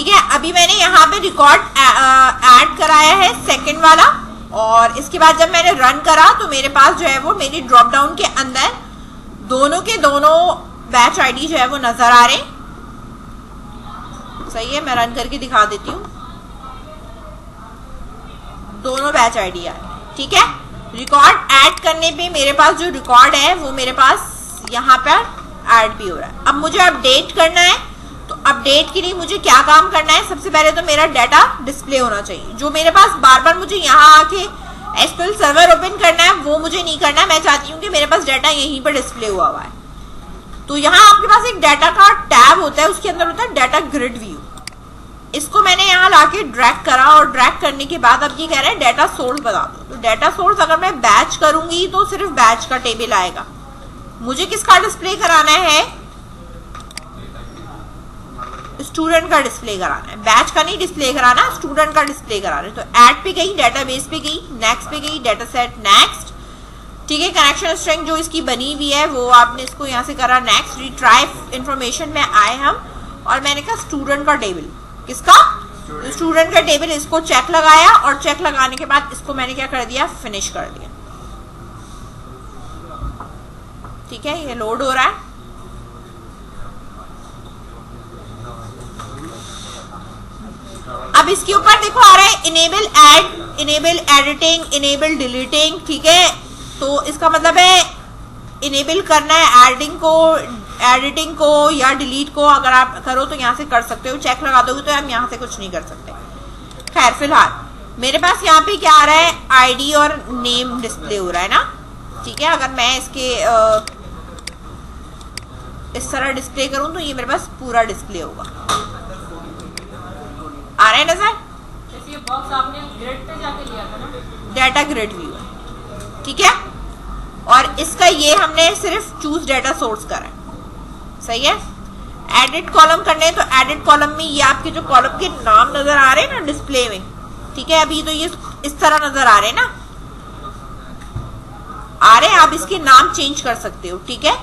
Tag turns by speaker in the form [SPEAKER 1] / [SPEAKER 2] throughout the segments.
[SPEAKER 1] ठीक है, अभी मैंने यहाँ पे रिकॉर्ड ऐड कराया है सेकंड वाला, और इसके बाद जब मैंने रन करा तो मेरे पास जो है वो मेरी ड्रॉप डाउन के अंदर दोनों के दोनों बैच आईडी जो है वो नजर आ रहे हैं। सही है, मैं रन करके दिखा देती हूँ। दोनों बैच आईडी आ रहे हैं। ठीक है, रिकॉर्ड ऐड करने पे मेरे पास जो रिकॉर्ड है वो मेरे पास यहाँ पर ऐड भी हो रहा है। अब मुझे अपडेट करना है, तो अपडेट के लिए मुझे क्या काम करना है? सबसे पहले तो मेरा डाटा डिस्प्ले होना चाहिए। जो मेरे पास बार बार मुझे यहाँ आके एसक्यूएल सर्वर ओपन करना है वो मुझे नहीं करना है। मैं चाहती हूँ कि मेरे पास डाटा यहीं पर डिस्प्ले हुआ हुआ है। तो यहाँ आपके पास एक डाटा का टैब होता है, उसके अंदर होता है डाटा ग्रिड व्यू। इसको मैंने यहाँ लाके ड्रैग करा, और ड्रैग करने के बाद अब ये कह रहा है डाटा सोर्स बता दो। तो डाटा सोर्स अगर मैं बैच करूंगी तो सिर्फ बैच का टेबल आएगा। मुझे किसका डिस्प्ले कराना है? स्टूडेंट का डिस्प्ले कराना है, बैच का नहीं डिस्प्ले कराना, स्टूडेंट का डिस्प्ले कराना है। तो ऐड पे गई, डाटाबेस पे गई, नेक्स्ट पे गई, डाटा सेट नेक्स्ट। ठीक है, कनेक्शन स्ट्रिंग जो इसकी बनी हुई है वो आपने इसको यहाँ से करा नेक्स्ट। रिट्राई इंफॉर्मेशन में आए हम, और मैंने कहा स्टूडेंट का टेबल। किसका? स्टूडेंट का टेबल। इसको चेक लगाया, और चेक लगाने के बाद इसको मैंने क्या कर दिया? फिनिश कर दिया। ठीक है, ये लोड हो रहा है। अब इसके ऊपर देखो आ रहा है enable add, enable editing, enable deleting. ठीक है, तो इसका मतलब है इनेबल करना है एडिटिंग को या डिलीट को। अगर आप करो तो यहाँ से कर सकते हो, चेक लगा दोगे तो हम यहाँ से कुछ नहीं कर सकते। खैर, फिलहाल मेरे पास यहाँ पे क्या आ रहा है? आईडी और नेम डिस्प्ले हो रहा है ना। ठीक है, अगर मैं इसके इस तरह डिस्प्ले करूं तो ये मेरे पास पूरा डिस्प्ले होगा। आ रहा है नजर?
[SPEAKER 2] जैसे ये बॉक्स आपने ग्रिड पे जाके लिया था ना,
[SPEAKER 1] डाटा ग्रिड व्यू है। ठीक है, और इसका ये हमने सिर्फ चूज डाटा सोर्स करा है। सही है, एडिट कॉलम करने तो एडिट कॉलम में ये आपके जो कॉलम के नाम नजर आ रहे हैं ना डिस्प्ले में। ठीक है, अभी तो ये इस तरह नजर आ रहे हैं ना, आ रहे हैं। आप इसके नाम चेंज कर सकते हो। ठीक है,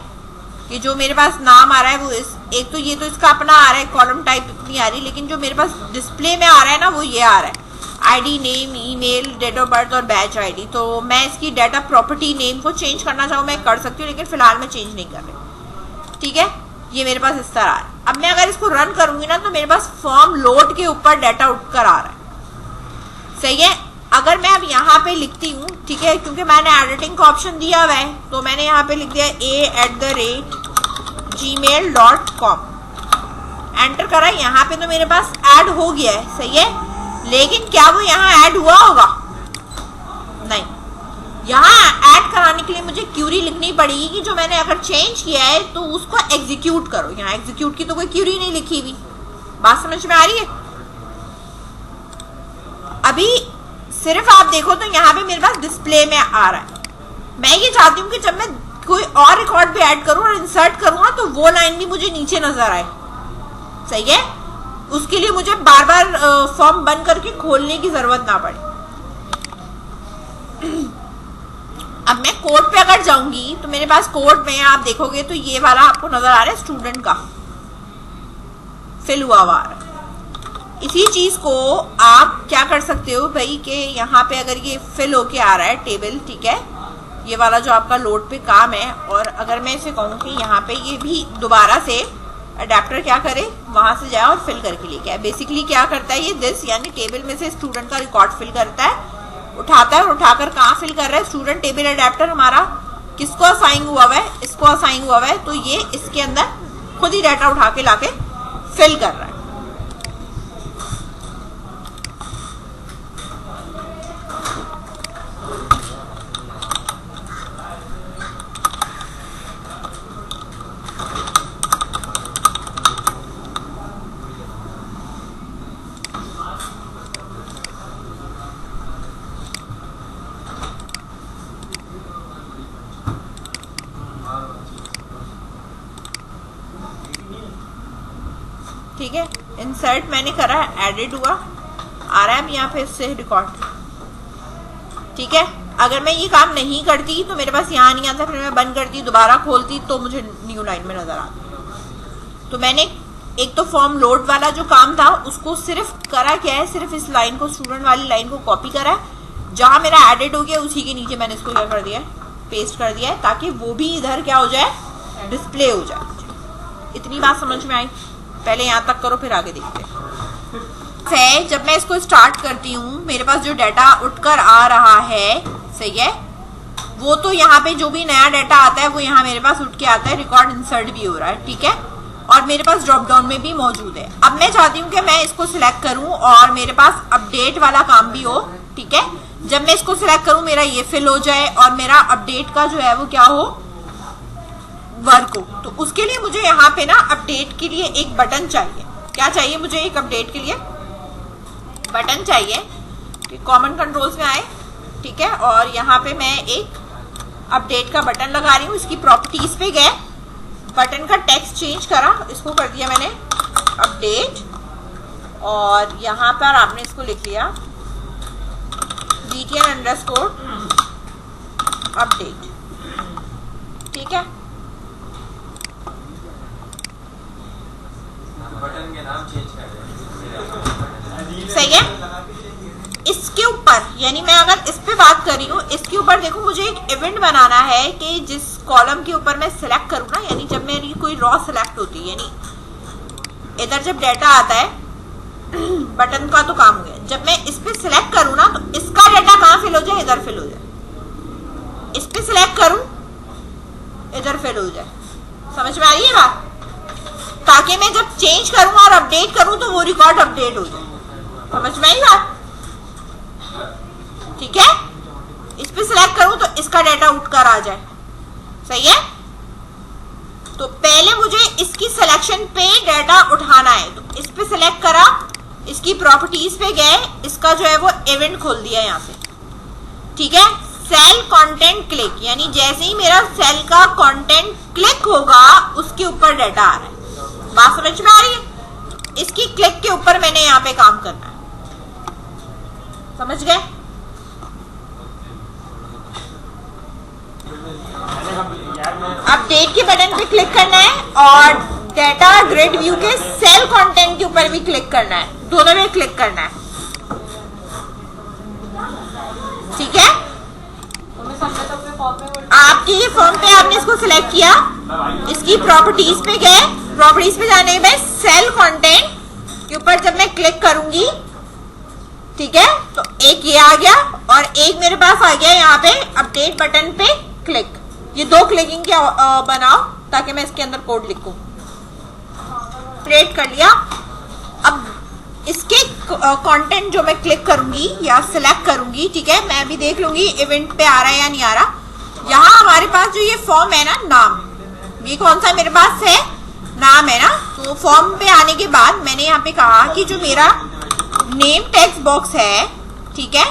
[SPEAKER 1] कि जो मेरे पास नाम आ रहा है वो एक तो ये तो इसका अपना आ रहा है, कॉलम टाइप इतनी आ रही, लेकिन जो मेरे पास डिस्प्ले में आ रहा है ना वो ये आ रहा है, ID, name, email, date of birth और बैच आईडी। तो मैं इसकी डाटा प्रॉपर्टी नेम को चेंज करना चाहूँ मैं कर सकती हूँ, लेकिन फिलहाल मैं चेंज नहीं कर रही। ठीक है, ये मेरे पास इस तरह आ रहा है। अब मैं अगर इसको रन करूंगी ना तो मेरे पास फॉर्म लोड के ऊपर डाटा उठकर आ रहा है। सही है, अगर मैं अब यहाँ पे लिखती हूँ, ठीक है, क्योंकि मैंने एडिटिंग का ऑप्शन दिया हुआ है, तो मैंने यहाँ पे लिख दिया a@gmail.com, एंटर करा। यहाँ पे तो मेरे पास ऐड हो गया है। सही है, लेकिन क्या वो यहाँ ऐड हुआ होगा? नहीं। यहाँ ऐड कराने के लिए मुझे क्यूरी लिखनी पड़ेगी कि जो मैंने अगर चेंज किया है तो उसको एग्जीक्यूट करो। यहाँ एग्जीक्यूट की तो कोई क्यूरी नहीं लिखी हुई। बात समझ में आ रही है? अभी सिर्फ आप देखो तो यहाँ पे मेरे पास डिस्प्ले में आ रहा है। मैं ये चाहती हूँ कि जब मैं कोई और रिकॉर्ड भी ऐड करूँ और इंसर्ट करूँ ना तो वो लाइन भी मुझे नीचे नजर आए। सही है, उसके लिए मुझे बार बार फॉर्म बंद करके खोलने की जरूरत ना पड़े। अब मैं कोड पे अगर जाऊंगी तो मेरे पास कोड में आप देखोगे तो ये वाला आपको नजर आ रहा है, स्टूडेंट का फिल हुआ हुआ आ रहा है। इसी चीज को आप क्या कर सकते हो भाई कि यहाँ पे अगर ये फिल होके आ रहा है टेबल, ठीक है, ये वाला जो आपका लोड पे काम है, और अगर मैं इसे कहूँ कि यहाँ पे ये भी दोबारा से अडेप्टर क्या करे, वहां से जाए और फिल करके लेके आए। बेसिकली क्या करता है ये दिस, यानी टेबल में से स्टूडेंट का रिकॉर्ड फिल करता है, उठाता है और उठाकर कहाँ फिल कर रहा है? स्टूडेंट टेबल अडेप्टर हमारा किसको असाइन हुआ हुआ है? इसको असाइन हुआ हुआ है, तो ये इसके अंदर खुद ही डाटा उठा के लाके फिल कर रहा है। ठीक है, इंसर्ट मैंने करा है, एडिट हुआ, आ रहा है अब यहाँ पे इससे रिकॉर्ड। ठीक है, अगर मैं ये काम नहीं करती तो मेरे पास यहाँ नहीं आता, फिर मैं बंद करती, दोबारा खोलती तो मुझे न्यू लाइन में नजर आती। तो मैंने एक तो फॉर्म लोड वाला जो काम था उसको सिर्फ करा क्या है, सिर्फ इस लाइन को, स्टूडेंट वाली लाइन को कॉपी करा है, जहां मेरा एडिट हो गया उसी के नीचे मैंने इसको क्या कर दिया है, पेस्ट कर दिया है, ताकि वो भी इधर क्या हो जाए, डिस्प्ले हो जाए। इतनी बात समझ में आई? पहले यहाँ तक करो फिर आगे देखते हैं। जब मैं इसको स्टार्ट करती हूँ मेरे पास जो डाटा उठकर आ रहा है, सही है, वो तो यहाँ पे जो भी नया डाटा आता है वो यहाँ मेरे पास उठ के आता है, रिकॉर्ड इंसर्ट भी हो रहा है, ठीक है, और मेरे पास ड्रॉप डाउन में भी मौजूद है। अब मैं चाहती हूँ कि मैं इसको सिलेक्ट करूँ और मेरे पास अपडेट वाला काम भी हो, ठीक है। जब मैं इसको सिलेक्ट करूँ मेरा ये फिल हो जाए और मेरा अपडेट का जो है वो क्या हो, वर्क हो। तो उसके लिए मुझे यहाँ पे ना अपडेट के लिए एक बटन चाहिए। क्या चाहिए मुझे? एक अपडेट के लिए बटन चाहिए कि कॉमन कंट्रोल्स में आए, ठीक है, और यहाँ पे मैं एक अपडेट का बटन लगा रही हूँ। इसकी प्रॉपर्टीज पे गए, बटन का टेक्स्ट चेंज करा, इसको कर दिया मैंने अपडेट, और यहाँ पर आपने इसको लिख लिया btn_ अपडेट, ठीक है।
[SPEAKER 3] बटन के नाम चेंज कर दें,
[SPEAKER 1] सही है। इसके ऊपर यानी मैं अगर इस पे बात कर रही हूँ, इसके ऊपर देखो मुझे एक इवेंट बनाना है कि जिस कॉलम के ऊपर मैं सिलेक्ट करूँ ना, यानी जब मेरी कोई रॉ सिलेक्ट होती है, यानी इधर जब डाटा आता है बटन का तो काम हो गया, जब मैं इस पे सिलेक्ट करूँ ना तो इसका डाटा कहाँ फिल हो जाए, इधर फिल हो जाए। इस पे सिलेक्ट करूँ, इधर फिल हो जाए। समझ में आ रही है बात? ताकि मैं जब चेंज करूँ और अपडेट करूँ तो वो रिकॉर्ड अपडेट हो जाए। समझ में आई बात? ठीक है, इस पे सिलेक्ट करूं तो इसका डाटा उठकर आ जाए, सही है। तो पहले मुझे इसकी सिलेक्शन पे डाटा उठाना है, तो इस पे सिलेक्ट करा, इसकी प्रॉपर्टीज पे गए, इसका जो है वो इवेंट खोल दिया यहाँ से, ठीक है। सेल कंटेंट क्लिक, यानी जैसे ही मेरा सेल का कंटेंट क्लिक होगा उसके ऊपर डाटा आ रहा है। बात समझ में आ रही है? इसकी क्लिक के ऊपर मैंने यहाँ पे काम करना है, समझ गए? अपडेट के बटन पे क्लिक करना है और डाटा ग्रिड व्यू के सेल कंटेंट के ऊपर भी क्लिक करना है, दोनों में क्लिक करना है, ठीक है। आपके ये फॉर्म पे आपने इसको सिलेक्ट किया, इसकी प्रॉपर्टीज पे गए, प्रॉपर्टीज पे जाने में सेल कंटेंट के ऊपर जब मैं क्लिक करूंगी, ठीक है, तो एक ये आ गया और एक मेरे पास आ गया यहाँ पे अपडेट बटन पे क्लिक। ये दो क्लिकिंग क्या बनाओ ताकि मैं इसके अंदर कोड लिखूं। क्रिएट कर लिया। अब इसके कंटेंट जो मैं क्लिक करूंगी या सिलेक्ट करूंगी, ठीक है, मैं भी देख लूंगी इवेंट पे आ रहा है या नहीं आ रहा। यहाँ हमारे पास जो ये फॉर्म है ना, नाम, ये कौन सा मेरे पास है, नाम है ना। तो फॉर्म पे आने के बाद मैंने यहाँ पे कहा कि जो मेरा नेम टेक्स्ट बॉक्स है, ठीक है,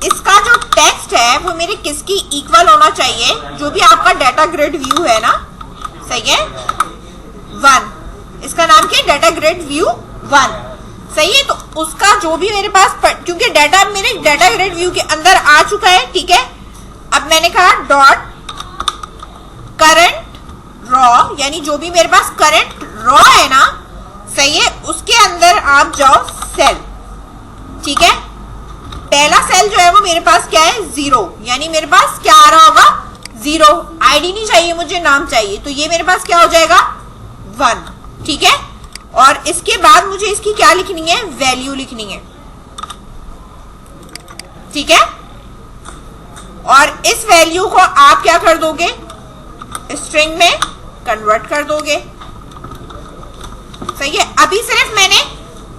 [SPEAKER 1] इसका जो टेक्स्ट है वो मेरे किसकी इक्वल होना चाहिए, जो भी आपका डाटा ग्रिड व्यू है ना, सही है, 1। इसका नाम क्या है, डाटा ग्रिड व्यू 1, सही है। तो उसका जो भी मेरे पास, क्योंकि डाटा मेरे डाटा ग्रिड व्यू के अंदर आ चुका है, ठीक है। अब मैंने कहा डॉट करंट रॉ, यानी जो भी मेरे पास करंट रॉ है ना, सही है, उसके अंदर आप जाओ सेल, ठीक है। पहला सेल जो है वो मेरे पास क्या है, 0, यानी मेरे पास क्या आ रहा होगा, 0। आईडी नहीं चाहिए मुझे, नाम चाहिए, तो ये मेरे पास क्या हो जाएगा, 1, ठीक है। और इसके बाद मुझे इसकी क्या लिखनी है, वैल्यू लिखनी है, ठीक है। और इस वैल्यू को आप क्या कर दोगे, स्ट्रिंग में कन्वर्ट कर दोगे, सही है। अभी सिर्फ मैंने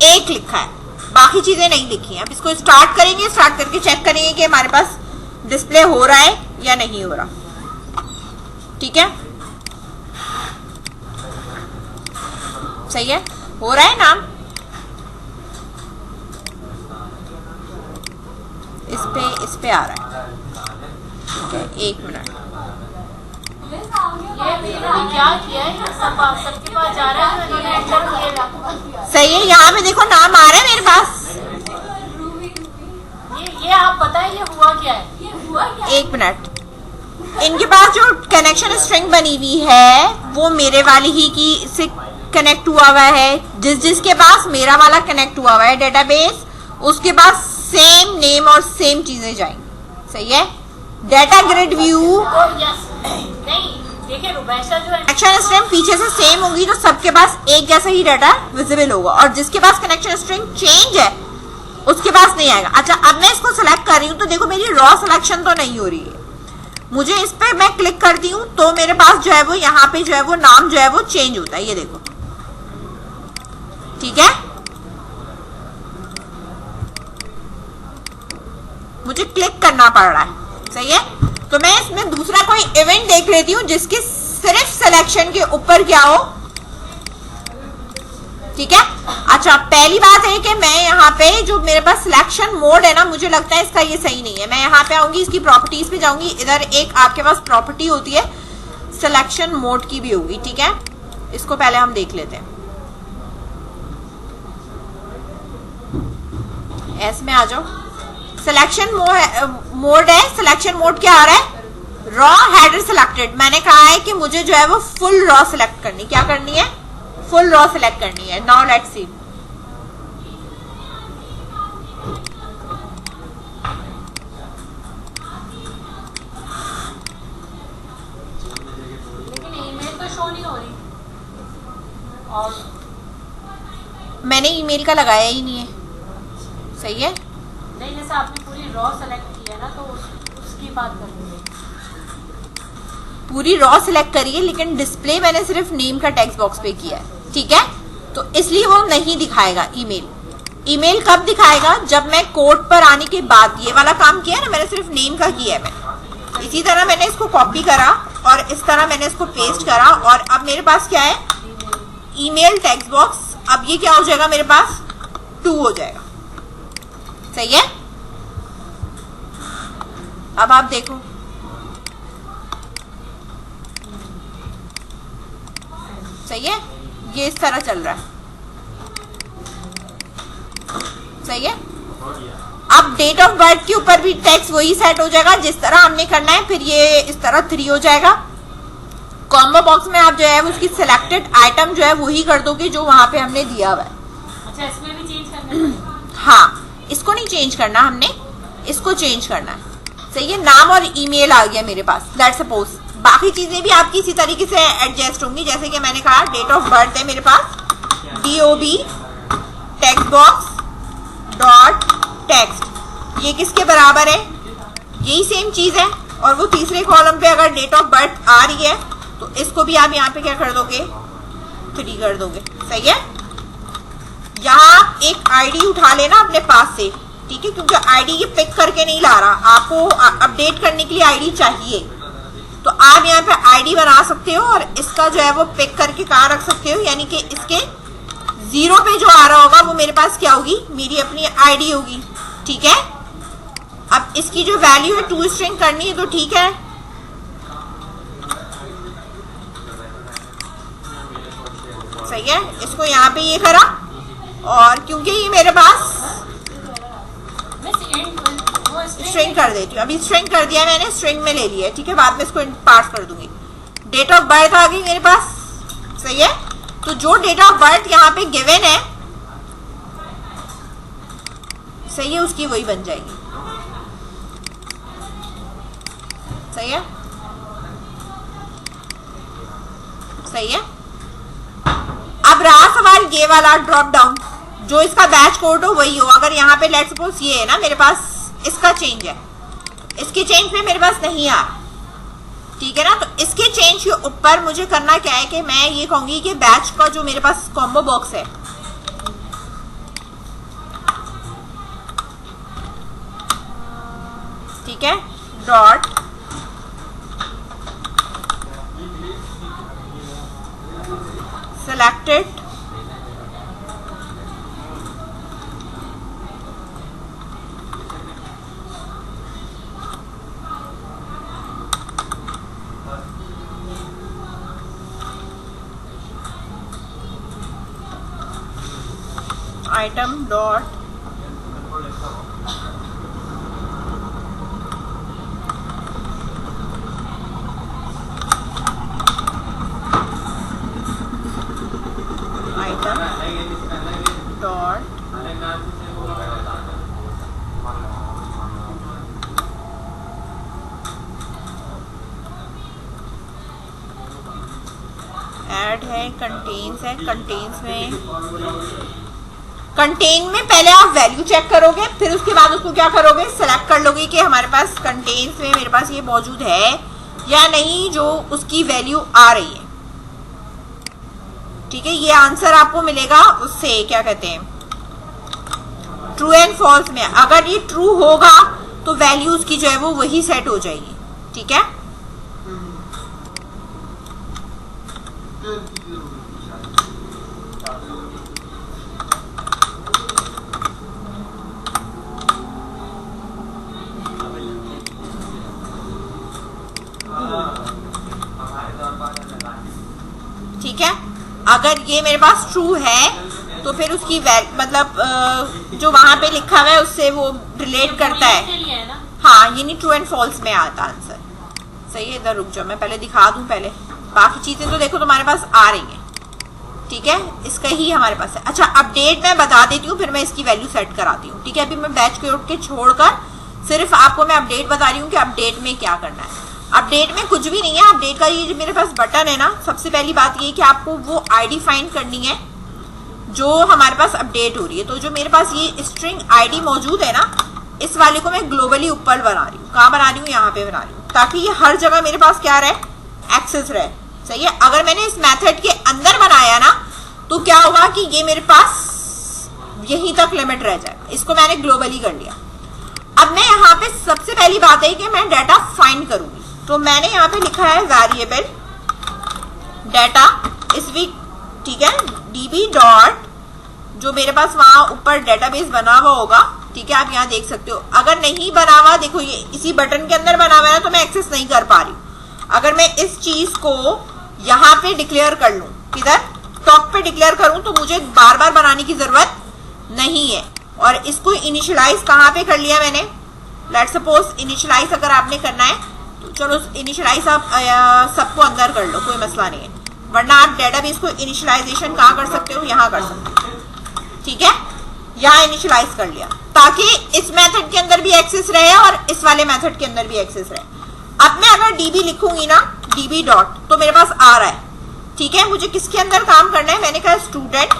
[SPEAKER 1] 1 लिखा है, बाकी चीजें नहीं लिखी हैं। अब इसको स्टार्ट करेंगे, स्टार्ट करके चेक करेंगे कि हमारे पास डिस्प्ले हो रहा है या नहीं हो रहा, ठीक है। सही है, हो रहा है नाम, इस पे आ रहा है, ठीक है। 1 मिनट,
[SPEAKER 2] क्या किया है, सबके पास जा रहा है,
[SPEAKER 1] सही है। यहाँ पे देखो नाम आ रहा है मेरे पास,
[SPEAKER 2] ये आप बताएं ये हुआ क्या है, ये हुआ क्या?
[SPEAKER 1] 1 मिनट, इनके पास जो कनेक्शन स्ट्रिंग बनी हुई है वो मेरे वाली ही की से कनेक्ट हुआ हुआ है। जिसके पास मेरा वाला कनेक्ट हुआ हुआ है डेटाबेस, उसके पास सेम नेम और सेम चीजें जाएंगी। सही है। डेटा ग्रिड व्यू
[SPEAKER 2] यस नहीं, देखिए रुबैशा जो है
[SPEAKER 1] कनेक्शन स्ट्रिंग पीछे से सेम होगी तो सबके पास एक जैसा ही डाटा विजिबल होगा, और जिसके पास कनेक्शन स्ट्रिंग चेंज है उसके पास नहीं आएगा। अच्छा, अब मैं इसको सिलेक्ट कर रही हूँ तो देखो मेरी रॉ सिलेक्शन तो नहीं हो रही है। मुझे इस पे मैं क्लिक करती हूँ तो मेरे पास जो है वो यहाँ पे जो है वो नाम जो है वो चेंज होता है, ये देखो। ठीक है, मुझे क्लिक करना पड़ रहा है। सही है, तो मैं इसमें दूसरा कोई इवेंट देख लेती हूँ जिसके सिर्फ सिलेक्शन के ऊपर क्या हो। ठीक है। अच्छा, पहली बात है कि मैं यहाँ पे जो मेरे पास सिलेक्शन मोड है ना, मुझे लगता है इसका ये सही नहीं है। मैं यहाँ पे आऊंगी, इसकी प्रॉपर्टीज पे जाऊंगी, इधर एक आपके पास प्रॉपर्टी होती है सिलेक्शन मोड की भी होगी। ठीक है, इसको पहले हम देख लेते हैं। एस में आ जाओ, सिलेक्शन मोड है। सिलेक्शन मोड क्या आ रहा है? Raw header selected. मैंने कहा है कि मुझे जो है वो फुल रॉ सिलेक्ट करनी, क्या करनी है? फुल रॉ सिलेक्ट करनी है। Now let's see.
[SPEAKER 2] लेकिन ईमेल तो शो नहीं हो रही, और
[SPEAKER 1] मैंने ईमेल का लगाया ही नहीं है। सही है,
[SPEAKER 2] नहीं जैसे आपने पूरी रॉ सेलेक्ट की है ना, तो उसकी बात कर रही है।
[SPEAKER 1] पूरी रॉ सिलेक्ट करिए, लेकिन डिस्प्ले मैंने सिर्फ नेम का टेक्स्ट बॉक्स पे किया है। ठीक है, तो इसलिए वो नहीं दिखाएगा ईमेल। ईमेल कब दिखाएगा? जब मैं कोड पर आने के बाद ये वाला काम किया ना, मैंने सिर्फ नेम का किया है। मैं इसी तरह मैंने इसको कॉपी करा और इस तरह मैंने इसको पेस्ट करा, और अब मेरे पास क्या है? Email text box. अब ये क्या हो जाएगा? मेरे पास 2 हो जाएगा। सही है, अब आप देखो, सही है, ये इस तरह चल रहा है। सही है। अब डेट ऑफ बर्थ के ऊपर भी टेक्स्ट वही सेट हो जाएगा जिस तरह हमने करना है। फिर ये इस तरह 3 हो जाएगा। कॉम्बो बॉक्स में आप जो है उसकी सिलेक्टेड आइटम जो है वही कर दोगे जो वहां पे हमने दिया हुआ है।
[SPEAKER 2] अच्छा, इसमें भी चेंज करना है?
[SPEAKER 1] हाँ, इसको नहीं चेंज करना, हमने इसको चेंज करना है। सही है, नाम और ईमेल आ गया मेरे पास। लेट्स सपोज बाकी चीजें भी आपकी इसी तरीके से एडजस्ट होंगी। जैसे कि मैंने कहा डेट ऑफ बर्थ है मेरे पास, DOB text box dot text, ये किसके बराबर है? यही सेम चीज है। और वो तीसरे कॉलम पे अगर डेट ऑफ बर्थ आ रही है तो इसको भी आप यहाँ पे क्या कर दोगे? 3 कर दोगे। सही है, यहाँ आप एक आईडी उठा लेना अपने पास से। ठीक है, क्योंकि आईडी ये पिक करके नहीं ला रहा, आपको अपडेट करने के लिए आईडी चाहिए। तो आप यहाँ पे आईडी बना सकते हो और इसका जो है वो पिक करके कहाँ रख सकते हो, यानी कि इसके 0 पे जो आ रहा होगा वो मेरे पास क्या होगी? मेरी अपनी आईडी होगी। ठीक है, अब इसकी जो वैल्यू है 2 स्ट्रिंग करनी है तो ठीक है। सही है, इसको यहाँ पे ये करा, और क्योंकि ये मेरे पास स्ट्रिंग कर देती हूँ। अभी स्ट्रिंग कर दिया मैंने, स्ट्रिंग में ले लिया। ठीक है, बाद में इसको पास कर दूंगी। डेट ऑफ बर्थ आ गई मेरे पास। सही है, तो जो डेट ऑफ बर्थ यहाँ पे गिवन है, सही है, उसकी वही बन जाएगी। सही है, सही है। अब रहा सवाल ये वाला ड्रॉप डाउन, जो इसका बैच कोड हो वही हो। अगर यहाँ पे लेट्स सपोज ये है ना, मेरे पास इसका चेंज है, इसके चेंज पे मेरे पास नहीं आ रहा। ठीक है ना, तो इसके चेंज के ऊपर मुझे करना क्या है कि मैं ये कहूंगी कि बैच का जो मेरे पास कॉम्बो बॉक्स है, ठीक है, dot selected item dot item dot add है, कंटेन्स है, कंटेन्स में कंटेन में पहले आप वैल्यू चेक करोगे, फिर उसके बाद उसको क्या करोगे, सेलेक्ट कर लोगे कि हमारे पास कंटेन्स में मेरे पास ये मौजूद है या नहीं जो उसकी वैल्यू आ रही है। ठीक है, ये आंसर आपको मिलेगा उससे क्या कहते हैं, ट्रू एंड फॉल्स में। अगर ये ट्रू होगा तो वैल्यू उसकी जो है वो वही सेट हो जाएगी। ठीक है, ठीक है। अगर ये मेरे पास ट्रू है तो फिर उसकी मतलब जो वहां पे लिखा हुआ है उससे वो रिलेट करता है। हाँ, ये नहीं ट्रू एंड फॉल्स में आता आंसर। सही है, इधर रुक जाओ, मैं पहले दिखा दूं। पहले बाकी चीजें तो देखो तुम्हारे पास आ रही हैं। ठीक है, इसका ही हमारे पास है। अच्छा, अपडेट मैं बता देती हूँ, फिर मैं इसकी वैल्यू सेट कराती हूँ। ठीक है, अभी मैं बैच कोड के छोड़कर सिर्फ आपको मैं अपडेट बता रही हूँ कि अपडेट में क्या करना है। अपडेट में कुछ भी नहीं है। अपडेट का ये मेरे पास बटन है ना, सबसे पहली बात ये कि आपको वो आईडी फाइंड करनी है जो हमारे पास अपडेट हो रही है। तो जो मेरे पास ये स्ट्रिंग आईडी मौजूद है ना, इस वाले को मैं ग्लोबली ऊपर बना रही हूँ। कहाँ बना रही हूँ, यहाँ पे बना रही हूँ, ताकि ये हर जगह मेरे पास क्या रहे, एक्सेस रहे। सही है। अगर मैंने इस मेथड के अंदर बनाया ना तो क्या होगा कि ये मेरे पास यहीं तक लिमिट रह जाएगा। इसको मैंने ग्लोबली कर लिया। अब मैं यहाँ पे सबसे पहली बात है कि मैं डाटा फाइंड करूंगी। तो मैंने यहाँ पे लिखा है वेरिएबल डाटा इस वीक। ठीक है, डीबी डॉट जो मेरे पास वहां ऊपर डेटाबेस बना हुआ होगा। ठीक है, आप यहाँ देख सकते हो। अगर नहीं बना हुआ, देखो ये इसी बटन के अंदर बना हुआ है ना, तो मैं एक्सेस नहीं कर पा रही हूँ। अगर मैं इस चीज को यहाँ पे डिक्लेयर कर लूं, किधर टॉप पे डिक्लेयर करूं, तो मुझे बार बार बनाने की जरूरत नहीं है। और इसको इनिशियलाइज कहाँ पे कर लिया मैंने, लेट सपोज इनिशियलाइज अगर आपने करना है तो चलो इनिशियलाइज आप सबको अंदर कर लो, कोई मसला नहीं है। वरना आप डेटाबेस को इनिशियलाइजेशन कहाँ कर सकते हो, यहाँ कर सकते हो। ठीक है, यहाँ इनिशियलाइज कर लिया ताकि इस मेथड के अंदर भी एक्सेस रहे और इस वाले मेथड के अंदर भी एक्सेस रहे। अब मैं अगर डीबी लिखूंगी ना, डीबी डॉट, तो मेरे पास आ रहा है। ठीक है, मुझे किसके अंदर काम करना है, मैंने कहा स्टूडेंट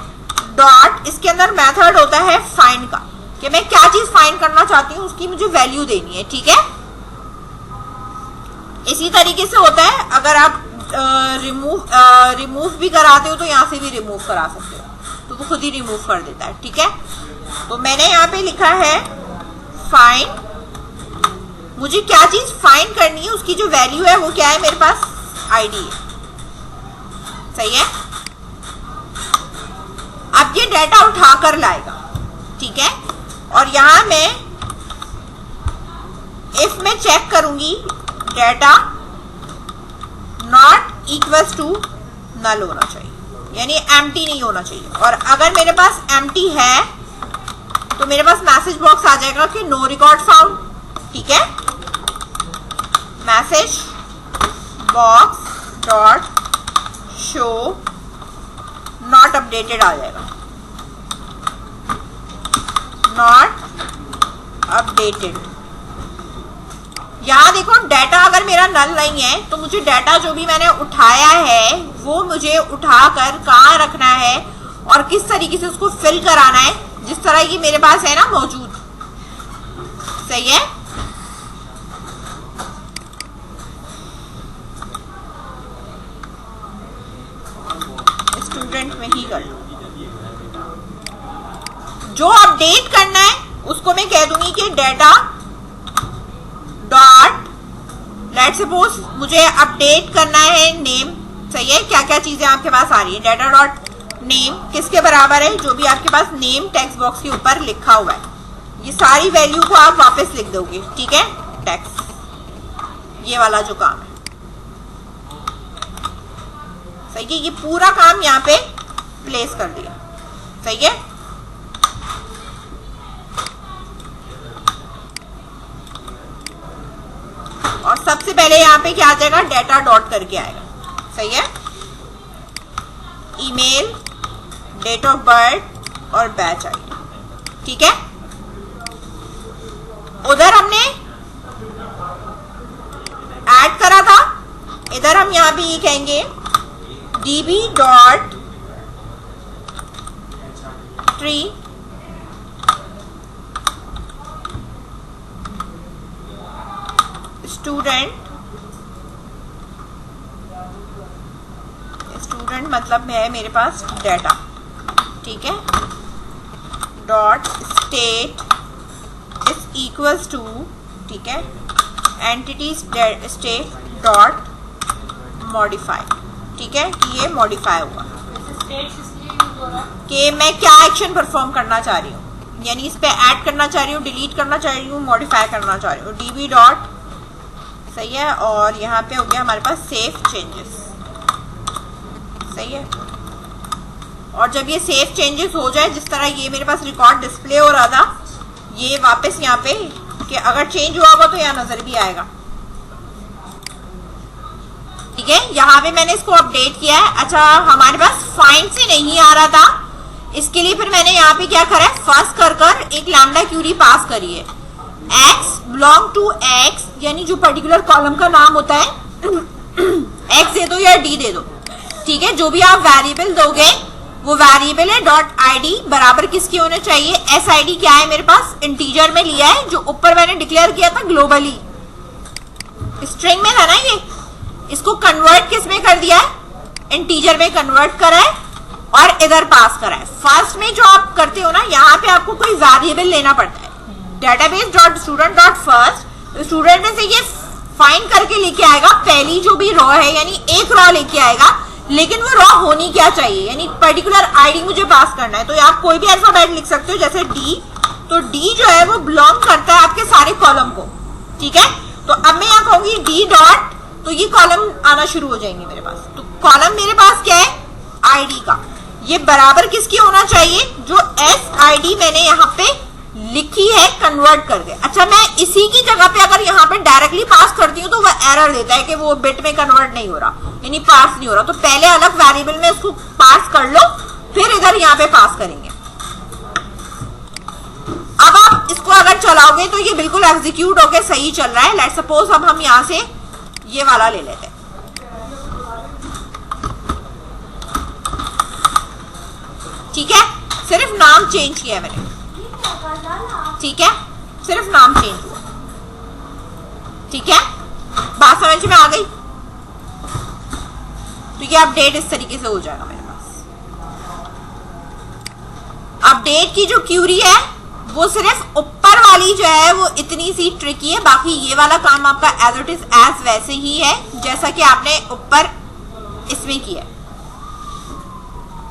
[SPEAKER 1] डॉट, इसके अंदर मेथड होता है फाइंड का, कि मैं क्या चीज फाइंड करना चाहती हूँ उसकी मुझे वैल्यू देनी है। ठीक है, इसी तरीके से होता है। अगर आप रिमूव भी कराते हो तो यहाँ से भी रिमूव करा सकते हो, तो वो खुद ही रिमूव कर देता है। ठीक है, तो मैंने यहाँ पे लिखा है फाइंड, मुझे क्या चीज फाइंड करनी है उसकी जो वैल्यू है वो क्या है, मेरे पास आईडी है। सही है। अब ये डाटा उठाकर लाएगा। ठीक है, और यहां मैं इफ में चेक करूंगी data not equals to null होना चाहिए, यानी एम्प्टी नहीं होना चाहिए। और अगर मेरे पास एम्प्टी है तो मेरे पास मैसेज बॉक्स आ जाएगा कि नो रिकॉर्ड फाउंड। ठीक है, message box dot show not updated आ जाएगा, नॉट अपडेटेड। यहां देखो डाटा अगर मेरा नल नहीं है तो मुझे डाटा जो भी मैंने उठाया है वो मुझे उठाकर कहाँ रखना है और किस तरीके से उसको फिल कराना है, जिस तरह की मेरे पास है ना मौजूद। सही है। स्टूडेंट में ही कर लो। जो अपडेट करना है उसको मैं कह दूंगी कि डाटा डॉट, लेट सपोज मुझे अपडेट करना है नेम। सही है, क्या क्या चीजें आपके पास आ रही है, डाटा डॉट नेम किसके बराबर है, जो भी आपके पास नेम टेक्स्ट बॉक्स के ऊपर लिखा हुआ है, ये सारी वैल्यू को आप वापस लिख दोगे। ठीक है, टेक्स्ट, ये वाला जो काम है। सही है, ये पूरा काम यहाँ पे प्लेस कर दिया। सही है। और सबसे पहले यहाँ पे क्या आ जाएगा, डाटा डॉट करके आएगा। सही है, ईमेल डेट ऑफ बर्थ और बैच आईडी, ठीक है। उधर हमने ऐड करा था, इधर हम यहां भी ये कहेंगे db डॉट ट्री स्टूडेंट मतलब है मेरे पास डाटा, ठीक है, dot state is equals to, ठीक है, एंटिटी स्टेट डॉट मॉडिफाई, ठीक है, कि ये मॉडिफाई हुआ कि मैं क्या एक्शन परफॉर्म करना चाह रही हूँ, यानी इस पे ऐड करना चाह रही हूँ, डिलीट करना चाह रही हूँ, मॉडिफाई करना चाह रही हूँ, db डॉट, सही है। और यहाँ पे हो गया हमारे पास सेव चेंजेस, सही है। और जब ये सेव चेंजेस हो जाए, जिस तरह ये मेरे पास रिकॉर्ड डिस्प्ले हो रहा था, ये वापस यहाँ पे कि अगर चेंज हुआ होगा तो यहाँ नजर भी आएगा, ठीक है। यहाँ पे मैंने इसको अपडेट किया है। अच्छा, हमारे पास फाइंड से नहीं आ रहा था, इसके लिए फिर मैंने यहाँ पे क्या करा है, फर्स्ट कर एक लैम्डा क्यूरी पास करी है, x बिलोंग टू x, यानी जो पर्टिकुलर कॉलम का नाम होता है x दे दो या d दे दो, ठीक है। जो भी आप वेरिएबल दोगे वो वेरिएबल है डॉट id बराबर किसके होने चाहिए, sid क्या है मेरे पास, इंटीजर में लिया है, जो ऊपर मैंने डिक्लेयर किया था ग्लोबली, स्ट्रिंग में था ना ये, इसको कन्वर्ट किस में कर दिया है, इंटीजर में कन्वर्ट करा है और इधर पास करा है। फर्स्ट में जो आप करते हो ना, यहाँ पे आपको कोई वेरिएबल लेना पड़ता है, database dot student dot first, student में से ये फाइंड करके लेके आएगा पहली जो भी रॉ है, यानी एक रॉ लेके आएगा, लेकिन वो रॉ होनी क्या चाहिए, यानी पर्टिकुलर आईडी मुझे पास करना है। तो आप कोई भी अल्फाबेट लिख सकते हो, जैसे डी, तो डी जो है वो बिलोंग करता है आपके सारे कॉलम को, ठीक है। तो अब मैं यहाँ कहूंगी डी डॉट, तो ये कॉलम आना शुरू हो जाएंगे मेरे पास। तो कॉलम मेरे पास क्या है, आईडी का, ये बराबर किसकी होना चाहिए, जो एस आईडी मैंने यहाँ पे लिखी है कन्वर्ट कर दे। अच्छा, मैं इसी की जगह पे अगर यहाँ पे डायरेक्टली पास करती हूँ तो वह एरर देता है कि वो बिट में कन्वर्ट नहीं हो रहा, यानी पास नहीं हो रहा। तो पहले अलग वेरिएबल में इसको पास कर लो, फिर इधर यहाँ पे पास करेंगे। अब आप इसको अगर चलाओगे तो ये बिल्कुल एग्जीक्यूट होके सही चल रहा है। लेट्स सपोज अब हम यहाँ से ये वाला ले लेते हैं, ठीक है, सिर्फ नाम चेंज किया है मैंने, ठीक है, सिर्फ नाम चेंज हुआ, ठीक है, बात समझ में आ गई। तो ये अपडेट इस तरीके से हो जाएगा मेरे पास। अपडेट की जो क्यूरी है वो सिर्फ ऊपर वाली जो है वो इतनी सी ट्रिकी है, बाकी ये वाला काम आपका एज इट इज एज वैसे ही है जैसा कि आपने ऊपर इसमें किया।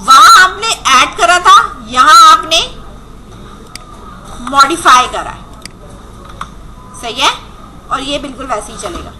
[SPEAKER 1] वहां आपने ऐड करा था, यहां आपने मॉडिफाई करा है, सही है, और ये बिल्कुल वैसे ही चलेगा।